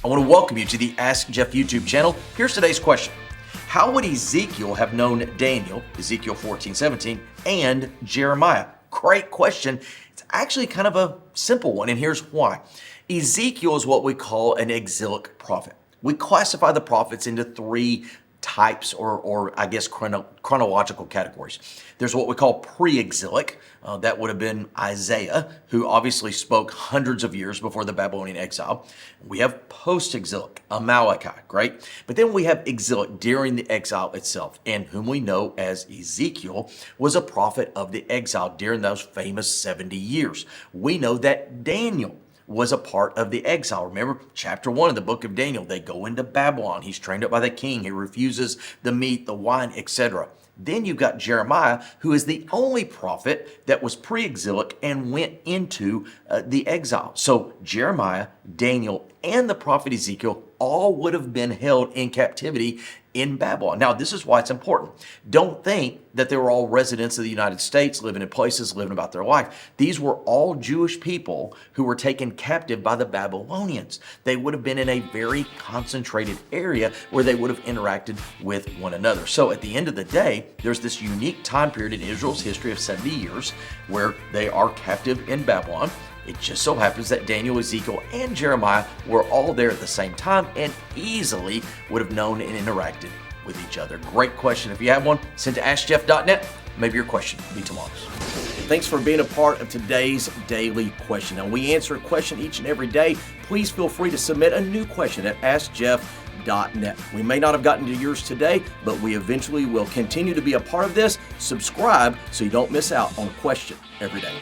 I want to welcome you to the Ask Jeff YouTube channel. Here's today's question. How would Ezekiel have known Daniel, Ezekiel 14:17, and Jeremiah? Great question. It's actually kind of a simple one, and here's why. Ezekiel is what we call an exilic prophet. We classify the prophets into three types or I guess chronological categories. There's what we call pre-exilic. That would have been Isaiah, who obviously spoke hundreds of years before the Babylonian exile. We have post-exilic, Malachi, right? But then we have exilic during the exile itself, and whom we know as Ezekiel was a prophet of the exile during those famous 70 years. We know that Daniel was a part of the exile. Remember, chapter 1 of the book of Daniel, they go into Babylon. He's trained up by the king. He refuses the meat, the wine, etc. Then you've got Jeremiah, who is the only prophet that was pre-exilic and went into the exile. So Jeremiah, Daniel, and the prophet Ezekiel all would have been held in captivity in Babylon. Now, this is why it's important. Don't think that they were all residents of the United States, living in places, living about their life. These were all Jewish people who were taken captive by the Babylonians. They would have been in a very concentrated area where they would have interacted with one another. So at the end of the day, there's this unique time period in Israel's history of 70 years where they are captive in Babylon. It just so happens that Daniel, Ezekiel, and Jeremiah were all there at the same time and easily would have known and interacted with each other. Great question. If you have one, send to askjeff.net. Maybe your question will be tomorrow's. Thanks for being a part of today's daily question. Now, we answer a question each and every day. Please feel free to submit a new question at askjeff.net. We may not have gotten to yours today, but we eventually will continue to be a part of this. Subscribe so you don't miss out on a question every day.